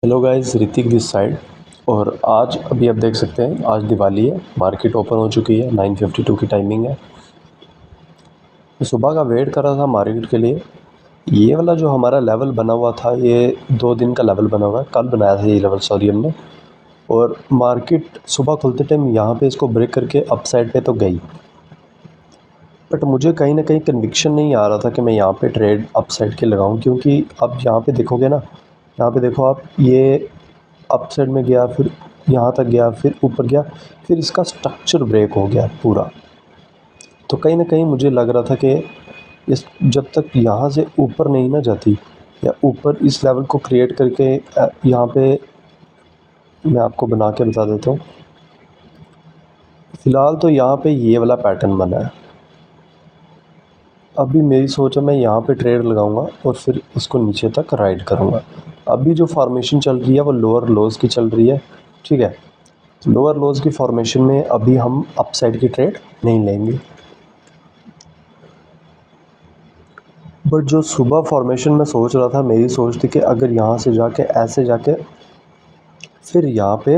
Hello guys, Hrithik this side. और आज अभी आप देख सकते हैं, आज दिवाली है, मार्केट ओपन हो चुकी है, 9:52 की टाइमिंग है। मैं सुबह का वेट कर रहा था मार्केट के लिए। ये वाला जो हमारा लेवल बना हुआ था, ये 2 दिन का लेवल बना हुआ है, कल बनाया था ये लेवल, सॉरी, हमने। और मार्केट सुबह खुलते टाइम यहाँ पे इसको ब्रेक करके अप साइड पे तो गई, बट मुझे कहीं ना कहीं कन्विक्शन नहीं आ रहा था कि मैं यहाँ पे ट्रेड अप साइड के लगाऊं, क्योंकि अब यहाँ पे देखोगे ना, यहाँ पे देखो आप, ये अप साइड में गया, फिर यहाँ तक गया, फिर ऊपर गया, फिर इसका स्ट्रक्चर ब्रेक हो गया पूरा। तो कहीं ना कहीं मुझे लग रहा था कि इस जब तक यहाँ से ऊपर नहीं ना जाती, या ऊपर इस लेवल को क्रिएट करके यहाँ पे मैं आपको बना के बता देता हूँ। फ़िलहाल तो यहाँ पे ये वाला पैटर्न बना है। अभी मेरी सोच है मैं यहाँ पे ट्रेड लगाऊंगा और फिर इसको नीचे तक राइड करूँगा। अभी जो फॉर्मेशन चल रही है वो लोअर लोज़ की चल रही है, ठीक है। लोअर लोज़ की फॉर्मेशन में अभी हम अप साइड की ट्रेड नहीं लेंगे, बट जो सुबह फॉर्मेशन में सोच रहा था, मेरी सोच थी कि अगर यहाँ से जाके ऐसे जाके फिर यहाँ पे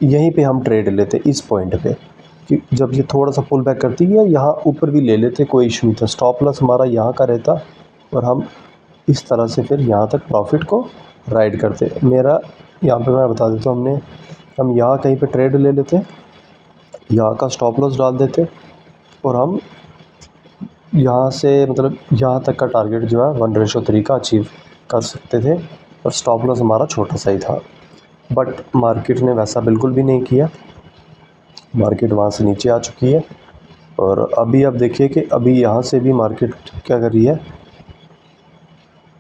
यहीं पे हम ट्रेड लेते इस पॉइंट पे, कि जब ये थोड़ा सा पुल बैक करती है यहाँ ऊपर भी ले लेते, कोई इशू नहीं था। स्टॉप लॉस हमारा यहाँ का रहता और हम इस तरह से फिर यहाँ तक प्रॉफिट को राइड करते। मेरा यहाँ पे मैं बता देता हूँ, हम यहाँ कहीं पे ट्रेड ले लेते, यहाँ का स्टॉप लॉस डाल देते और हम यहाँ से मतलब यहाँ तक का टारगेट जो है 1:3 का अचीव कर सकते थे, और स्टॉप लॉस हमारा छोटा सा ही था। बट मार्केट ने वैसा बिल्कुल भी नहीं किया, मार्केट वहाँ से नीचे आ चुकी है। और अभी आप देखिए कि अभी यहाँ से भी मार्केट क्या कर रही है,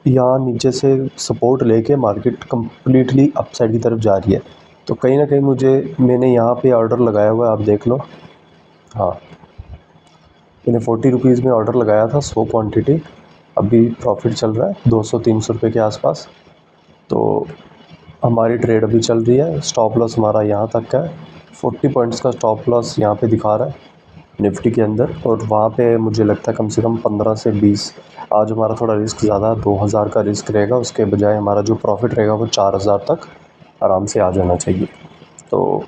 यहाँ नीचे से सपोर्ट लेके मार्केट कम्प्लीटली अपसाइड की तरफ जा रही है। तो कहीं ना कहीं मैंने यहाँ पे ऑर्डर लगाया हुआ है, आप देख लो। हाँ, मैंने 40 रुपीज़ में ऑर्डर लगाया था, 100 क्वांटिटी। अभी प्रॉफिट चल रहा है 200-300 रुपये के आसपास। तो हमारी ट्रेड अभी चल रही है। स्टॉप लॉस हमारा यहाँ तक का है, 40 पॉइंट्स का स्टॉप लॉस यहाँ पे दिखा रहा है निफ्टी के अंदर, और वहाँ पे मुझे लगता है कम से कम 15 से 20। आज हमारा थोड़ा रिस्क ज़्यादा, 2000 का रिस्क रहेगा, उसके बजाय हमारा जो प्रॉफिट रहेगा वो 4000 तक आराम से आ जाना चाहिए। तो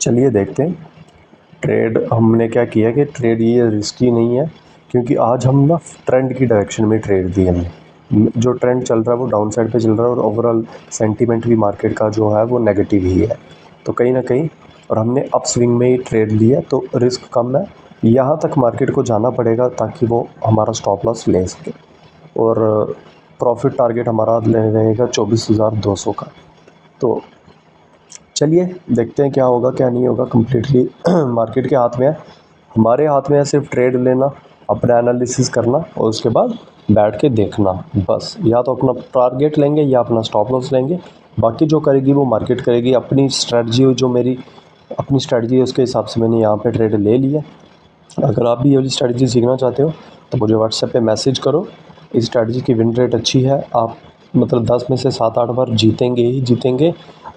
चलिए देखते हैं। ट्रेड हमने क्या किया कि ट्रेड ये रिस्की नहीं है, क्योंकि आज हम ना ट्रेंड की डायरेक्शन में ट्रेड दी हमने। जो ट्रेंड चल रहा है वो डाउन साइड पे चल रहा है, और ओवरऑल सेंटीमेंट भी मार्केट का जो है वो नेगेटिव ही है। तो कहीं ना कहीं, और हमने अप स्विंग में ही ट्रेड लिया, तो रिस्क कम है। यहाँ तक मार्केट को जाना पड़ेगा ताकि वो हमारा स्टॉप लॉस ले सके, और प्रॉफिट टारगेट हमारा रहेगा 24,200 का। तो चलिए देखते हैं क्या होगा क्या नहीं होगा, कम्प्लीटली मार्केट के हाथ में है। हमारे हाथ में है सिर्फ ट्रेड लेना, अपना एनालिसिस करना, और उसके बाद बैठ के देखना बस। या तो अपना टारगेट लेंगे या अपना स्टॉप लॉस लेंगे, बाकी जो करेगी वो मार्केट करेगी। अपनी स्ट्रेटजी, जो मेरी अपनी स्ट्रेटजी है, उसके हिसाब से मैंने यहाँ पे ट्रेड ले लिया। अगर आप भी ये वाली स्ट्रेटजी सीखना चाहते हो तो मुझे व्हाट्सएप पे मैसेज करो। इस स्ट्रेटजी की विन रेट अच्छी है, आप मतलब 10 में से 7-8 बार जीतेंगे ही जीतेंगे।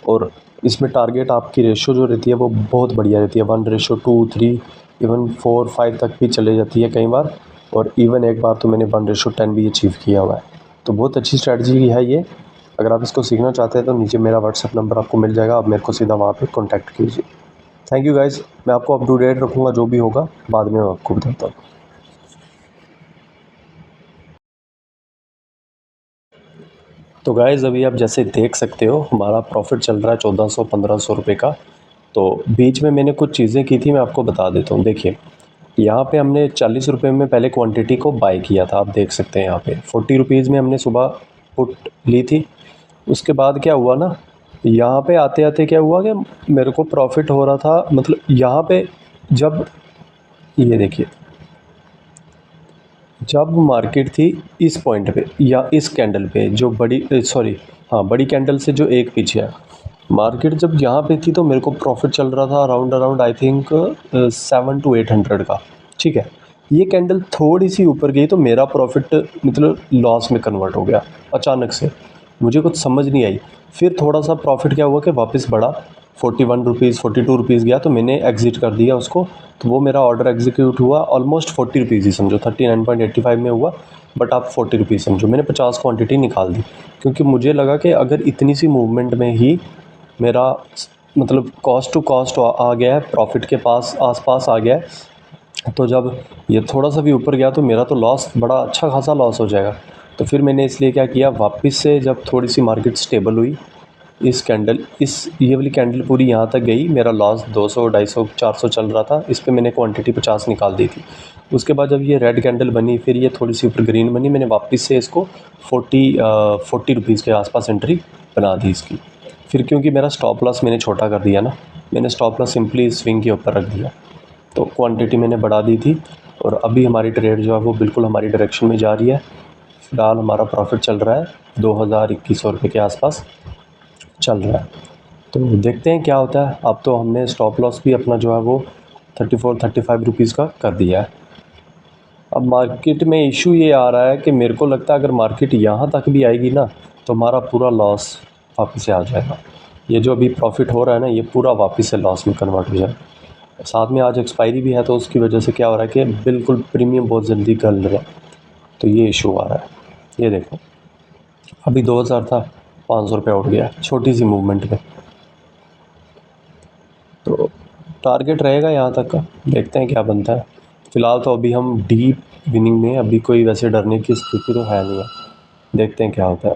और इसमें टारगेट आपकी रेशो जो रहती है वो बहुत बढ़िया रहती है, 1:2, 3, इवन 4, 5 तक भी चले जाती है कई बार। और इवन एक बार तो मैंने 1:10 भी अचीव किया हुआ है। तो बहुत अच्छी स्ट्रेटजी है ये। अगर आप इसको सीखना चाहते हैं तो नीचे मेरा व्हाट्सएप नंबर आपको मिल जाएगा, आप मेरे को सीधा वहाँ पे कॉन्टैक्ट कीजिए। थैंक यू गाइज़, मैं आपको अप टू डेट रखूँगा, जो भी होगा बाद में मैं आपको बताता हूँ। तो गाइज़ अभी आप जैसे देख सकते हो, हमारा प्रॉफिट चल रहा है 1400-1500 रुपये का। तो बीच में मैंने कुछ चीज़ें की थी, मैं आपको बता देता हूँ। देखिए, यहाँ पे हमने 40 रुपये में पहले क्वांटिटी को बाय किया था, आप देख सकते हैं। यहाँ पे 40 रुपीज़ में हमने सुबह पुट ली थी। उसके बाद क्या हुआ ना, यहाँ पे आते आते क्या हुआ कि मेरे को प्रॉफिट हो रहा था, मतलब यहाँ पे जब ये देखिए, जब मार्केट थी इस पॉइंट पे या इस कैंडल पे, जो बड़ी कैंडल से जो एक पीछे है, मार्केट जब यहाँ पे थी तो मेरे को प्रॉफिट चल रहा था अराउंड आई थिंक 700-800 का, ठीक है। ये कैंडल थोड़ी सी ऊपर गई तो मेरा प्रॉफिट मतलब लॉस में कन्वर्ट हो गया अचानक से, मुझे कुछ समझ नहीं आई। फिर थोड़ा सा प्रॉफिट क्या हुआ कि वापस बढ़ा, 41 रुपीज़ 42 रुपीज़ गया, तो मैंने एग्ज़िट कर दिया उसको। तो वो मेरा ऑर्डर एग्जीक्यूट हुआ ऑलमोस्ट 40 रुपीज़ ही समझो, 39.85 में हुआ। बट आप 40 रुपीज़ समझो, मैंने 50 क्वांटिटी निकाल दी, क्योंकि मुझे लगा कि अगर इतनी सी मूवमेंट में ही मेरा मतलब कॉस्ट टू कॉस्ट आ गया है, प्रॉफिट के पास आसपास आ गया है, तो जब ये थोड़ा सा भी ऊपर गया तो मेरा तो लॉस बड़ा अच्छा खासा लॉस हो जाएगा। तो फिर मैंने इसलिए क्या किया, वापस से जब थोड़ी सी मार्केट स्टेबल हुई, ये वाली कैंडल पूरी यहाँ तक गई, मेरा लॉस 200 250 400 चल रहा था, इस पे मैंने क्वांटिटी 50 निकाल दी थी। उसके बाद जब ये रेड कैंडल बनी, फिर ये थोड़ी सी ऊपर ग्रीन बनी, मैंने वापस से इसको 40 रुपीज़ के आसपास एंट्री बना दी इसकी। फिर क्योंकि मेरा स्टॉप लॉस मैंने छोटा कर दिया ना, मैंने स्टॉप लॉस सिंपली स्विंग के ऊपर रख दिया, तो क्वांटिटी मैंने बढ़ा दी थी। और अभी हमारी ट्रेड जो है वो बिल्कुल हमारी डायरेक्शन में जा रही है। फ़िलहाल हमारा प्रॉफिट चल रहा है 2000-2100 रुपये के आसपास चल रहा है। तो देखते हैं क्या होता है। अब तो हमने स्टॉप लॉस भी अपना जो है वो 34-35 रुपीज़ का कर दिया है। अब मार्केट में इशू ये आ रहा है कि मेरे को लगता है अगर मार्केट यहाँ तक भी आएगी ना, तो हमारा पूरा लॉस वापस से आ जाएगा। ये जो अभी प्रॉफिट हो रहा है ना, ये पूरा वापस से लॉस में कन्वर्ट हो जाएगा। साथ में आज एक्सपायरी भी है, तो उसकी वजह से क्या हो रहा है कि बिल्कुल प्रीमियम बहुत जल्दी गल रहा है, तो ये इशू आ रहा है। ये देखो, अभी 2000 था, 500 रुपये उठ गया छोटी सी मूवमेंट में। तो टारगेट रहेगा यहाँ तक का, देखते हैं क्या बनता है। फ़िलहाल तो अभी हम डीप विनिंग में, अभी कोई वैसे डरने की स्थिति तो है नहीं है, देखते हैं क्या होता है।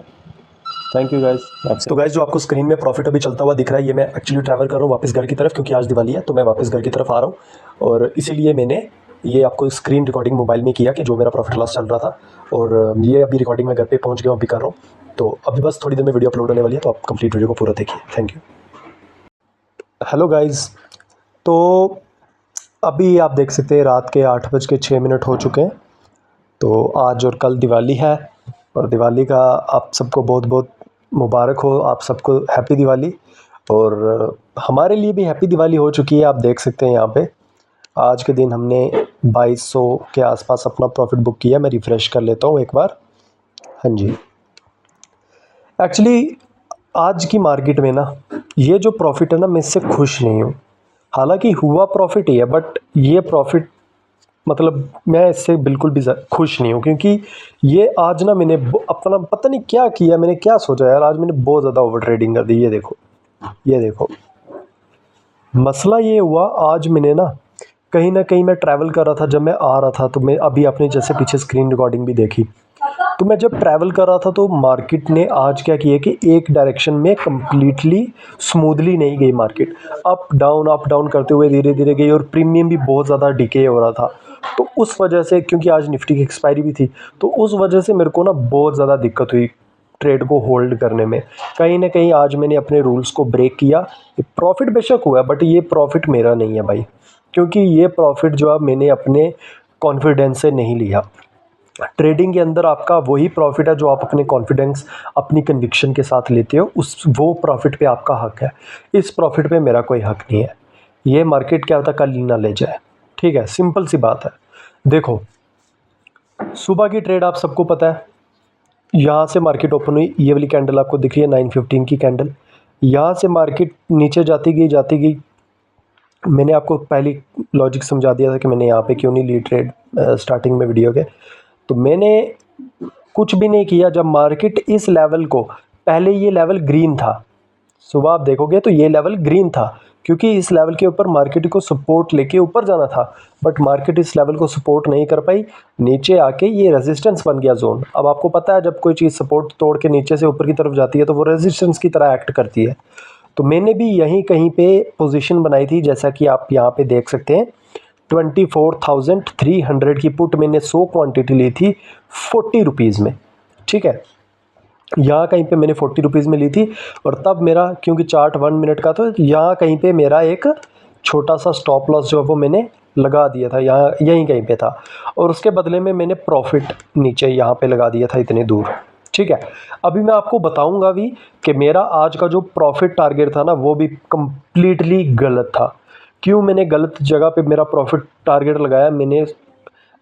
Thank you guys. तो गाइस, जो आपको स्क्रीन में प्रॉफिट अभी चलता हुआ दिख रहा है, ये मैं एक्चुअली ट्रैवल कर रहा हूँ वापस घर की तरफ, क्योंकि आज दिवाली है, तो मैं वापस घर की तरफ आ रहा हूँ। और इसीलिए मैंने ये आपको स्क्रीन रिकॉर्डिंग मोबाइल में किया कि जो मेरा प्रॉफिट लॉस चल रहा था, और ये अभी रिकॉर्डिंग मैं घर पे पहुँच गया हूँ, अभी कर रहा हूँ। तो अभी बस थोड़ी देर में वीडियो अपलोड होने वाली है, तो आप कंप्लीट वीडियो को पूरा देखिए। Thank you. हेलो गाइस, तो अभी आप देख सकते हैं रात के 8:06 हो चुके हैं। तो आज और कल दिवाली है, और दिवाली का आप सबको बहुत बहुत मुबारक हो, आप सबको हैप्पी दिवाली। और हमारे लिए भी हैप्पी दिवाली हो चुकी है। आप देख सकते हैं यहाँ पे आज के दिन हमने 2200 के आसपास अपना प्रॉफिट बुक किया। मैं रिफ़्रेश कर लेता हूँ एक बार। हाँ जी, एक्चुअली आज की मार्केट में ना, ये जो प्रॉफिट है ना, मैं इससे खुश नहीं हूँ। हालांकि हुआ प्रॉफिट ही है, बट ये प्रॉफिट मतलब मैं इससे बिल्कुल भी खुश नहीं हूँ, क्योंकि ये आज ना मैंने अपना पता नहीं क्या किया, मैंने क्या सोचा यार, आज मैंने बहुत ज़्यादा ओवर ट्रेडिंग कर दी। ये देखो मसला ये हुआ, आज मैंने ना कहीं मैं ट्रैवल कर रहा था, जब मैं आ रहा था, तो मैं अभी अपने जैसे पीछे स्क्रीन रिकॉर्डिंग भी देखी, तो मैं जब ट्रैवल कर रहा था तो मार्केट ने आज क्या किया कि एक डायरेक्शन में कम्प्लीटली स्मूथली नहीं गई मार्केट, अप डाउन करते हुए धीरे धीरे गई, और प्रीमियम भी बहुत ज़्यादा डिके हो रहा था। तो उस वजह से, क्योंकि आज निफ्टी की एक्सपायरी भी थी, तो उस वजह से मेरे को ना बहुत ज़्यादा दिक्कत हुई ट्रेड को होल्ड करने में। कहीं ना कहीं आज मैंने अपने रूल्स को ब्रेक किया। प्रॉफिट बेशक हुआ, बट ये प्रॉफिट मेरा नहीं है भाई, क्योंकि ये प्रॉफिट जो है मैंने अपने कॉन्फिडेंस से नहीं लिया। ट्रेडिंग के अंदर आपका वही प्रॉफिट है जो आप अपने कॉन्फिडेंस, अपनी कन्विक्शन के साथ लेते हो, वो प्रॉफिट पे आपका हक है। इस प्रॉफिट पे मेरा कोई हक नहीं है। ये मार्केट क्या होता कल ना ले जाए, ठीक है, सिंपल सी बात है। देखो, सुबह की ट्रेड आप सबको पता है, यहाँ से मार्केट ओपन हुई, ये वाली कैंडल आपको दिख रही है 9:15 की कैंडल। यहाँ से मार्केट नीचे जाती गई। मैंने आपको पहले लॉजिक समझा दिया था कि मैंने यहाँ पे क्यों नहीं ली ट्रेड स्टार्टिंग में वीडियो के। तो मैंने कुछ भी नहीं किया। जब मार्केट इस लेवल को, पहले ये लेवल ग्रीन था, सुबह आप देखोगे तो ये लेवल ग्रीन था, क्योंकि इस लेवल के ऊपर मार्केट को सपोर्ट लेके ऊपर जाना था, बट मार्केट इस लेवल को सपोर्ट नहीं कर पाई, नीचे आके ये रेजिस्टेंस बन गया जोन। अब आपको पता है जब कोई चीज़ सपोर्ट तोड़ के नीचे से ऊपर की तरफ जाती है तो वो रेजिस्टेंस की तरह एक्ट करती है। तो मैंने भी यहीं कहीं पे पोजीशन बनाई थी, जैसा कि आप यहाँ पे देख सकते हैं। 24,300 की पुट मैंने 100 क्वांटिटी ली थी 40 रुपीज़ में, ठीक है। यहाँ कहीं पे मैंने 40 रुपीज़ में ली थी, और तब मेरा, क्योंकि चार्ट 1 मिनट का, तो यहाँ कहीं पे मेरा एक छोटा सा स्टॉप लॉस जो है वो मैंने लगा दिया था, यहाँ यहीं कहीं पे था, और उसके बदले में मैंने प्रॉफिट नीचे यहाँ पे लगा दिया था इतने दूर, ठीक है। अभी मैं आपको बताऊंगा भी कि मेरा आज का जो प्रॉफिट टारगेट था ना, वो भी कंप्लीटली गलत था। क्यों मैंने गलत जगह पे मेरा प्रॉफिट टारगेट लगाया, मैंने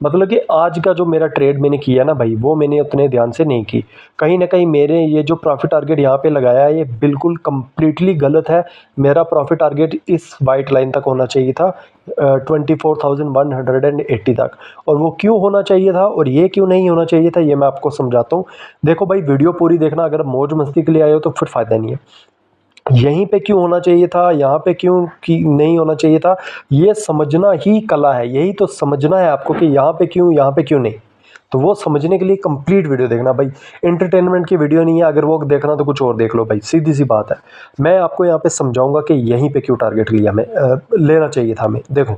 मतलब कि आज का जो मेरा ट्रेड मैंने किया ना भाई, वो मैंने उतने ध्यान से नहीं की। कहीं ना कहीं मेरे ये जो प्रॉफिट टारगेट यहाँ पे लगाया है, ये बिल्कुल कंप्लीटली गलत है। मेरा प्रॉफिट टारगेट इस वाइट लाइन तक होना चाहिए था, 24,180 तक। और वो क्यों होना चाहिए था और ये क्यों नहीं होना चाहिए था, ये मैं आपको समझाता हूँ। देखो भाई, वीडियो पूरी देखना। अगर मौज मस्ती के लिए आए हो तो फिर फ़ायदा नहीं है। यहीं पे क्यों होना चाहिए था, यहाँ पे क्यों कि नहीं होना चाहिए था, ये समझना ही कला है। यही तो समझना है आपको कि यहाँ पे क्यों नहीं। तो वो समझने के लिए कंप्लीट वीडियो देखना भाई। एंटरटेनमेंट की वीडियो नहीं है, अगर वो देखना तो कुछ और देख लो भाई, सीधी सी बात है। मैं आपको यहाँ पे समझाऊंगा कि यहीं पे क्यों टारगेट लिया लेना चाहिए था हमें। देखो,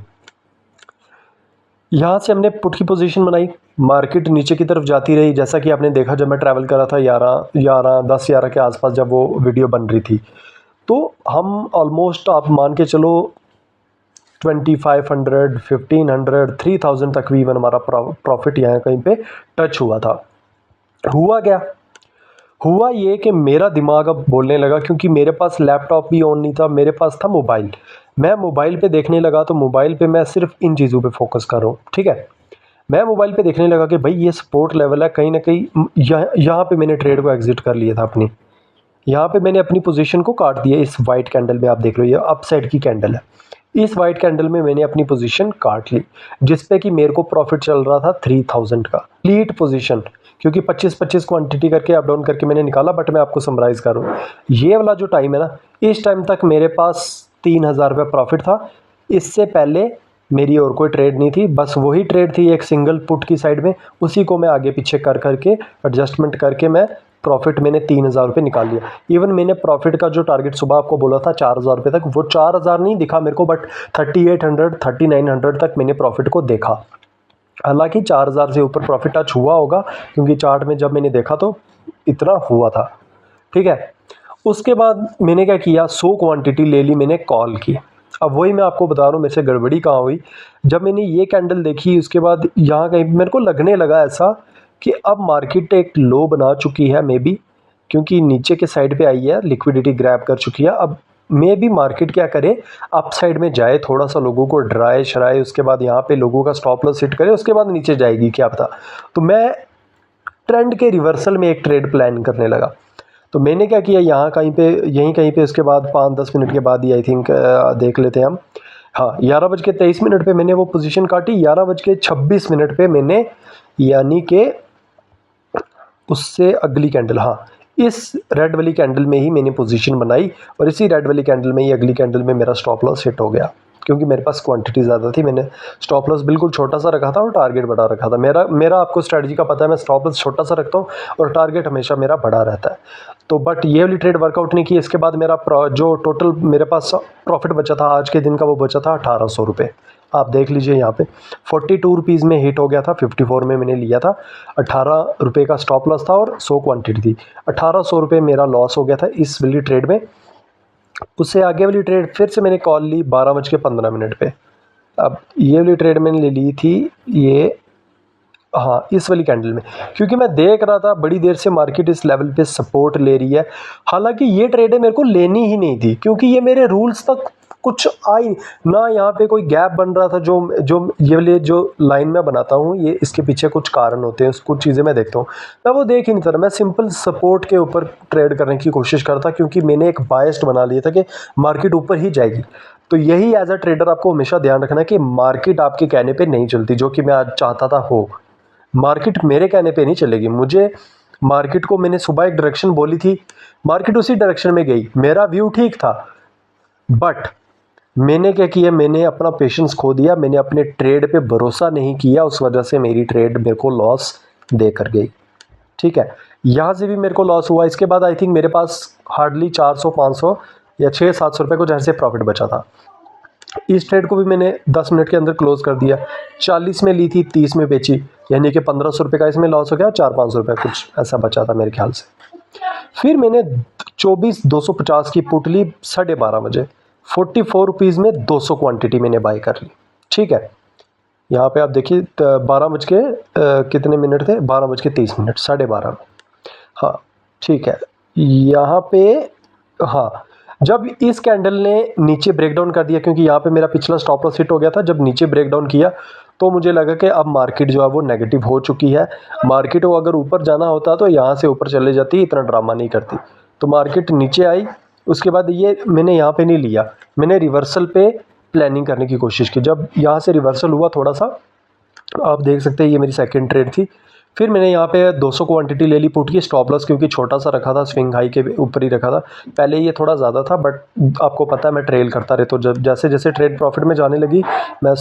यहाँ से हमने पुट की पोजीशन बनाई, मार्केट नीचे की तरफ जाती रही। जैसा कि आपने देखा, जब मैं ट्रैवल कर रहा था 10-11 के आसपास जब वो वीडियो बन रही थी, तो हम ऑलमोस्ट आप मान के चलो 2500, 1500, 3000 तक भी इवन हमारा प्रॉफिट यहाँ कहीं पे टच हुआ था। हुआ क्या? हुआ ये कि मेरा दिमाग अब बोलने लगा, क्योंकि मेरे पास लैपटॉप भी ऑन नहीं था, मेरे पास था मोबाइल। मैं मोबाइल पे देखने लगा, तो मोबाइल पे मैं सिर्फ इन चीज़ों पे फोकस कर रहा हूँ, ठीक है। मैं मोबाइल पे देखने लगा कि भाई ये सपोर्ट लेवल है, कहीं ना कहीं यहाँ पे मैंने ट्रेड को एग्जिट कर लिया था अपनी। यहाँ पे मैंने अपनी पोजीशन को काट दिया। इस वाइट कैंडल में आप देख लो, ये अपसाइड की कैंडल है। इस वाइट कैंडल में मैंने अपनी पोजीशन काट ली, जिसपे कि मेरे को प्रॉफिट चल रहा था 3000 का लीड पोजीशन, क्योंकि 25-25 क्वांटिटी करके अप डाउन करके मैंने निकाला। बट मैं आपको समराइज़ करूँ, ये वाला जो टाइम है ना, इस टाइम तक मेरे पास 3000 रुपये प्रॉफिट था। इससे पहले मेरी और कोई ट्रेड नहीं थी, बस वही ट्रेड थी एक सिंगल पुट की साइड में। उसी को मैं आगे पीछे कर करके एडजस्टमेंट करके मैं प्रॉफिट मैंने 3000 रुपये निकाल लिया। इवन मैंने प्रॉफिट का जो टारगेट सुबह आपको बोला था 4000 रुपये तक, वो 4000 नहीं दिखा मेरे को, बट 3800, 3900 तक मैंने प्रॉफिट को देखा। हालांकि 4000 से ऊपर प्रॉफिट टच हुआ होगा, क्योंकि चार्ट में जब मैंने देखा तो इतना हुआ था, ठीक है। उसके बाद मैंने क्या किया, 100 क्वांटिटी ले ली मैंने कॉल की। अब वही मैं आपको बता रहा हूँ मेरे से गड़बड़ी कहाँ हुई। जब मैंने ये कैंडल देखी, उसके बाद यहाँ कहीं मेरे को लगने लगा ऐसा कि अब मार्केट एक लो बना चुकी है मे बी, क्योंकि नीचे के साइड पे आई है, लिक्विडिटी ग्रैब कर चुकी है। अब मे बी मार्केट क्या करे, अप साइड में जाए, थोड़ा सा लोगों को डराए शराए, उसके बाद यहाँ पे लोगों का स्टॉप लॉस हिट करे, उसके बाद नीचे जाएगी क्या पता। तो मैं ट्रेंड के रिवर्सल में एक ट्रेड प्लान करने लगा। तो मैंने क्या किया, यहाँ कहीं पे, यहीं कहीं पे, उसके बाद 5-10 मिनट के बाद ही आई थिंक देख लेते हैं हम। हाँ, 11:23 पे मैंने वो पोजीशन काटी। 11:26 पे मैंने, यानी कि उससे अगली कैंडल, हाँ, इस रेड वाली कैंडल में ही मैंने पोजीशन बनाई, और इसी रेड वाली कैंडल में ही अगली कैंडल में मेरा स्टॉप लॉस हिट हो गया, क्योंकि मेरे पास क्वांटिटी ज़्यादा थी। मैंने स्टॉप लॉस बिल्कुल छोटा सा रखा था और टारगेट बड़ा रखा था। मेरा आपको स्ट्रैटेजी का पता है, मैं स्टॉप लॉस छोटा सा रखता हूँ और टारगेट हमेशा मेरा बड़ा रहता है। तो बट ये वाली ट्रेड वर्कआउट नहीं की। इसके बाद मेरा जो टोटल मेरे पास प्रॉफिट बचा था आज के दिन का, वो बचा था 1800 रुपये। आप देख लीजिए यहाँ पे 42 रुपीज़ में हिट हो गया था, 54 में मैंने लिया था। 18 रुपये का स्टॉप लॉस था और 100 क्वांटिटी थी। 1800 रुपये मेरा लॉस हो गया था इस वाली ट्रेड में। उससे आगे वाली ट्रेड फिर से मैंने कॉल ली 12:15 पे। अब ये वाली ट्रेड मैंने ले ली थी, ये, हाँ, इस वाली कैंडल में, क्योंकि मैं देख रहा था बड़ी देर से मार्केट इस लेवल पे सपोर्ट ले रही है। हालांकि ये ट्रेडें मेरे को लेनी ही नहीं थी, क्योंकि ये मेरे रूल्स तक कुछ आई ना। यहाँ पे कोई गैप बन रहा था, जो जो ये वाले जो लाइन में बनाता हूँ, ये इसके पीछे कुछ कारण होते हैं, कुछ चीज़ें मैं देखता हूँ। मैं वो देख ही नहीं था, मैं सिंपल सपोर्ट के ऊपर ट्रेड करने की कोशिश करता, क्योंकि मैंने एक बायस्ड बना लिया था कि मार्केट ऊपर ही जाएगी। तो यही एज अ ट्रेडर आपको हमेशा ध्यान रखना है कि मार्केट आपके कहने पे नहीं चलती, जो कि मैं आज चाहता था हो। मार्केट मेरे कहने पे नहीं चलेगी। मुझे मार्केट को, मैंने सुबह एक डायरेक्शन बोली थी, मार्केट उसी डायरेक्शन में गई, मेरा व्यू ठीक था। बट मैंने क्या किया, मैंने अपना पेशेंस खो दिया, मैंने अपने ट्रेड पे भरोसा नहीं किया, उस वजह से मेरी ट्रेड मेरे को लॉस दे कर गई, ठीक है। यहाँ से भी मेरे को लॉस हुआ। इसके बाद आई थिंक मेरे पास हार्डली 400-500 या 600-700 रुपये को जैसे प्रॉफिट बचा था। इस ट्रेड को भी मैंने 10 मिनट के अंदर क्लोज कर दिया। 40 में ली थी, 30 में बेची, यानी कि 1500 रुपये का इसमें लॉस हो गया, 400-500 रुपये कुछ ऐसा बचा था मेरे ख्याल से। फिर मैंने 24,250 की पुट ली 12:30 बजे, 44 रुपीज़ में 200 क्वांटिटी मैंने बाई कर ली, ठीक है। यहाँ पे आप देखिए 12 बज के कितने मिनट थे, 12:30, 12:30 में, हाँ, ठीक है। यहाँ पे, हाँ, जब इस कैंडल ने नीचे ब्रेक डाउन कर दिया, क्योंकि यहाँ पे मेरा पिछला स्टॉप लॉस हिट हो गया था, जब नीचे ब्रेक डाउन किया तो मुझे लगा कि अब मार्केट जो है वो नेगेटिव हो चुकी है। मार्केट को अगर ऊपर जाना होता तो यहाँ से ऊपर चले जाती, इतना ड्रामा नहीं करती। तो मार्केट नीचे आई, उसके बाद ये मैंने यहाँ पे नहीं लिया, मैंने रिवर्सल पे प्लानिंग करने की कोशिश की। जब यहाँ से रिवर्सल हुआ थोड़ा सा, आप देख सकते हैं ये मेरी सेकंड ट्रेड थी। फिर मैंने यहाँ पे 200 क्वांटिटी ले ली पुट की, स्टॉप लॉस क्योंकि छोटा सा रखा था, स्विंग हाई के ऊपर ही रखा था। पहले ये थोड़ा ज़्यादा था बट आपको पता है मैं ट्रेल करता रहे, तो जब जैसे जैसे ट्रेड प्रॉफिट में जाने लगी मैं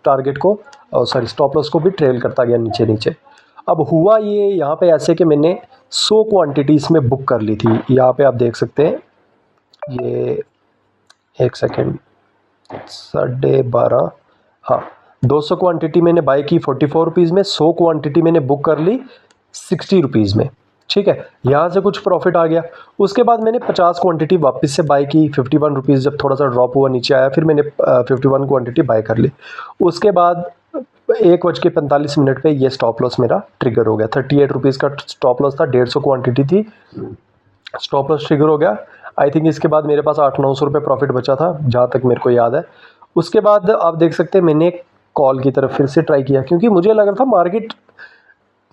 टारगेट को स्टॉप लॉस को भी ट्रेल करता गया नीचे नीचे। अब हुआ ये यहाँ पे ऐसे कि मैंने 100 क्वांटिटी इसमें बुक कर ली थी। यहाँ पे आप देख सकते हैं, ये एक सेकेंड, 12:30, हाँ 200 क्वांटिटी मैंने बाई की 44 रुपीज़ में, 100 क्वांटिटी मैंने बुक कर ली 60 रुपीज़ में। ठीक है, यहाँ से कुछ प्रॉफिट आ गया। उसके बाद मैंने 50 क्वांटिटी वापस से बाई की 51 रुपीज़, जब थोड़ा सा ड्रॉप हुआ नीचे आया, फिर मैंने 51 क्वांटिटी बाई कर ली। उसके बाद 1:45 पे ये स्टॉप लॉस मेरा ट्रिगर हो गया। 38 रुपीज़ का स्टॉप लॉस था, 150 क्वांटिटी थी, स्टॉप लॉस ट्रिगर हो गया। आई थिंक इसके बाद मेरे पास 800-900 रुपये प्रॉफिट बचा था, जहाँ तक मेरे को याद है। उसके बाद आप देख सकते हैं मैंने कॉल की तरफ फिर से ट्राई किया, क्योंकि मुझे लग रहा था मार्केट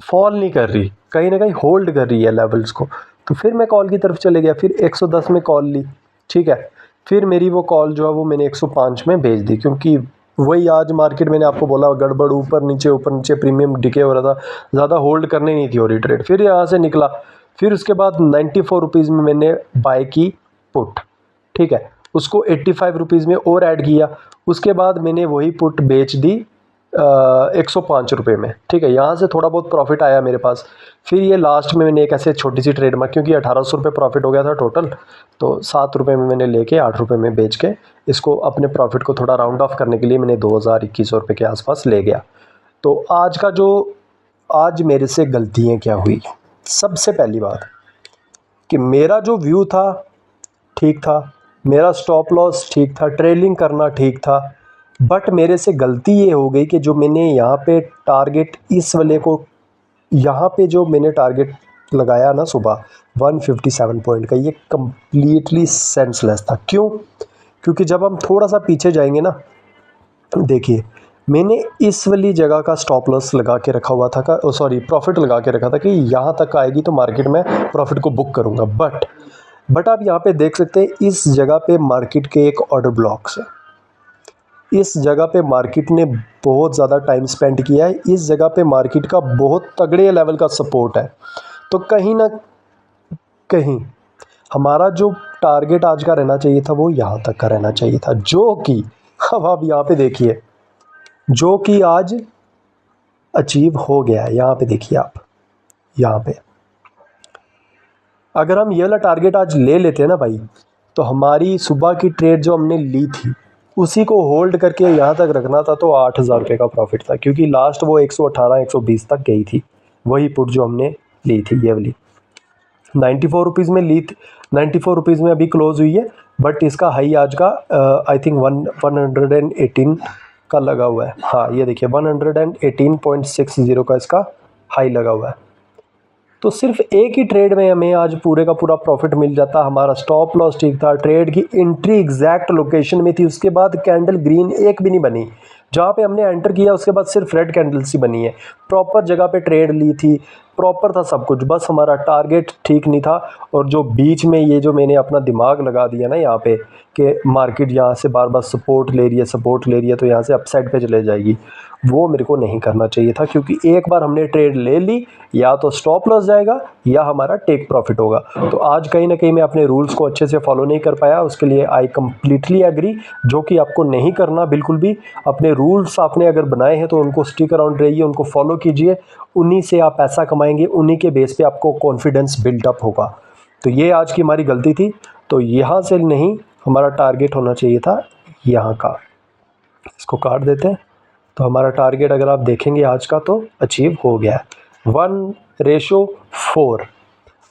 फॉल नहीं कर रही, कहीं ना कहीं होल्ड कर रही है लेवल्स को। तो फिर मैं कॉल की तरफ चले गया, फिर 110 में कॉल ली। ठीक है, फिर मेरी वो कॉल जो है वो मैंने 105 में भेज दी, क्योंकि वही आज मार्केट मैंने आपको बोला गड़बड़, ऊपर नीचे प्रीमियम डिके हो रहा था, ज़्यादा होल्ड करने नहीं थी हो रही ट्रेड। फिर यहाँ से निकला, फिर उसके बाद 94 रुपीज़ में मैंने बाय की पुट। ठीक है, उसको 85 रुपीज़ में और ऐड किया। उसके बाद मैंने वही पुट बेच दी 105 रुपये में। ठीक है, यहाँ से थोड़ा बहुत प्रॉफिट आया मेरे पास। फिर ये लास्ट में मैंने एक ऐसे छोटी सी ट्रेड मार, क्योंकि 1800 रुपये प्रॉफिट हो गया था टोटल, तो 7 रुपये में मैंने लेके 8 रुपये में बेच के इसको अपने प्रॉफिट को थोड़ा राउंड ऑफ करने के लिए मैंने 2000-2100 रुपये के आसपास ले गया। तो आज मेरे से गलतियाँ क्या हुई, सबसे पहली बात कि मेरा जो व्यू था ठीक था, मेरा स्टॉप लॉस ठीक था, ट्रेलिंग करना ठीक था, बट मेरे से गलती ये हो गई कि जो मैंने यहाँ पे टारगेट इस वाले को, यहाँ पे जो मैंने टारगेट लगाया ना सुबह 157 पॉइंट का, ये कम्प्लीटली सेंसलेस था। क्यों? क्योंकि जब हम थोड़ा सा पीछे जाएंगे ना, देखिए मैंने इस वाली जगह का स्टॉप लॉस लगा के रखा हुआ था प्रॉफिट लगा के रखा था कि यहाँ तक आएगी तो मार्केट में प्रॉफिट को बुक करूँगा। बट आप यहाँ पे देख सकते हैं इस जगह पे मार्केट के एक ऑर्डर ब्लॉक्स है, इस जगह पे मार्केट ने बहुत ज़्यादा टाइम स्पेंड किया है, इस जगह पे मार्केट का बहुत तगड़े लेवल का सपोर्ट है। तो कहीं ना कहीं हमारा जो टारगेट आज का रहना चाहिए था वो यहाँ तक का रहना चाहिए था, जो कि अब आप यहाँ पे देखिए, जो कि आज अचीव हो गया है। यहाँ पे देखिए आप, यहाँ पे अगर हम ये वाला टारगेट आज ले लेते हैं ना भाई, तो हमारी सुबह की ट्रेड जो हमने ली थी उसी को होल्ड करके यहाँ तक रखना था, तो 8000 रुपये का प्रॉफिट था, क्योंकि लास्ट वो 118-120 तक गई थी वही पुट जो हमने ली थी, ये वाली 94 रुपीज़ में ली थी। 94 रुपीज़ में अभी क्लोज हुई है, बट इसका हाई आज का आई थिंक 118 का लगा हुआ है। हाँ ये देखिए 118.60 का इसका हाई लगा हुआ है। तो सिर्फ एक ही ट्रेड में हमें आज पूरे का पूरा प्रॉफिट मिल जाता। हमारा स्टॉप लॉस ठीक था, ट्रेड की एंट्री एग्जैक्ट लोकेशन में थी, उसके बाद कैंडल ग्रीन एक भी नहीं बनी। जहाँ पे हमने एंटर किया उसके बाद सिर्फ रेड कैंडल्स ही बनी है। प्रॉपर जगह पे ट्रेड ली थी, प्रॉपर था सब कुछ, बस हमारा टारगेट ठीक नहीं था। और जो बीच में ये जो मैंने अपना दिमाग लगा दिया ना यहाँ पे कि मार्केट यहाँ से बार बार सपोर्ट ले रही है तो यहाँ से अपसाइड पे चले जाएगी, वो मेरे को नहीं करना चाहिए था। क्योंकि एक बार हमने ट्रेड ले ली, या तो स्टॉप लॉस जाएगा या हमारा टेक प्रॉफिट होगा। तो आज कहीं ना कहीं मैं अपने रूल्स को अच्छे से फॉलो नहीं कर पाया, उसके लिए आई कम्प्लीटली एग्री, जो कि आपको नहीं करना बिल्कुल भी। अपने रूल्स आपने अगर बनाए हैं तो उनको स्टिक अराउंड रहिए, उनको फॉलो कीजिए, उन्हीं से आप पैसा कमाएंगे, उन्हीं के बेस पे आपको कॉन्फिडेंस बिल्डअप होगा। तो ये आज की हमारी गलती थी। तो यहाँ से नहीं, हमारा टारगेट होना चाहिए था यहाँ का। इसको काट देते हैं। तो हमारा टारगेट अगर आप देखेंगे आज का तो अचीव हो गया है 1:4।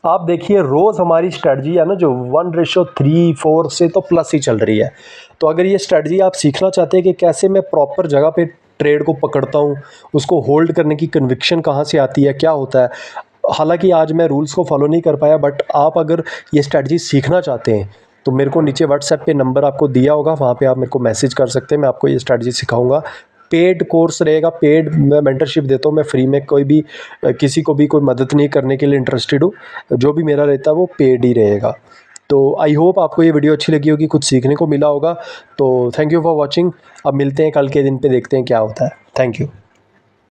आप देखिए रोज़ हमारी स्ट्रेटजी है ना जो 1:3-4 से तो प्लस ही चल रही है। तो अगर ये स्ट्रेटजी आप सीखना चाहते हैं कि कैसे मैं प्रॉपर जगह पे ट्रेड को पकड़ता हूँ, उसको होल्ड करने की कन्विक्शन कहाँ से आती है, क्या होता है, हालांकि आज मैं रूल्स को फॉलो नहीं कर पाया, बट आप अगर ये स्ट्रेटजी सीखना चाहते हैं तो मेरे को नीचे व्हाट्सएप पे नंबर आपको दिया होगा, वहाँ पे आप मेरे को मैसेज कर सकते हैं, मैं आपको ये स्ट्रेटजी सिखाऊंगा। पेड कोर्स रहेगा, पेड मैं मेंटरशिप देता हूँ, मैं फ्री में कोई भी किसी को भी कोई मदद नहीं करने के लिए इंटरेस्टेड हूँ। जो भी मेरा रहता है वो पेड ही रहेगा। तो आई होप आपको ये वीडियो अच्छी लगी होगी, कुछ सीखने को मिला होगा। तो थैंक यू फॉर वॉचिंग। अब मिलते हैं कल के दिन पे, देखते हैं क्या होता है। Thank you.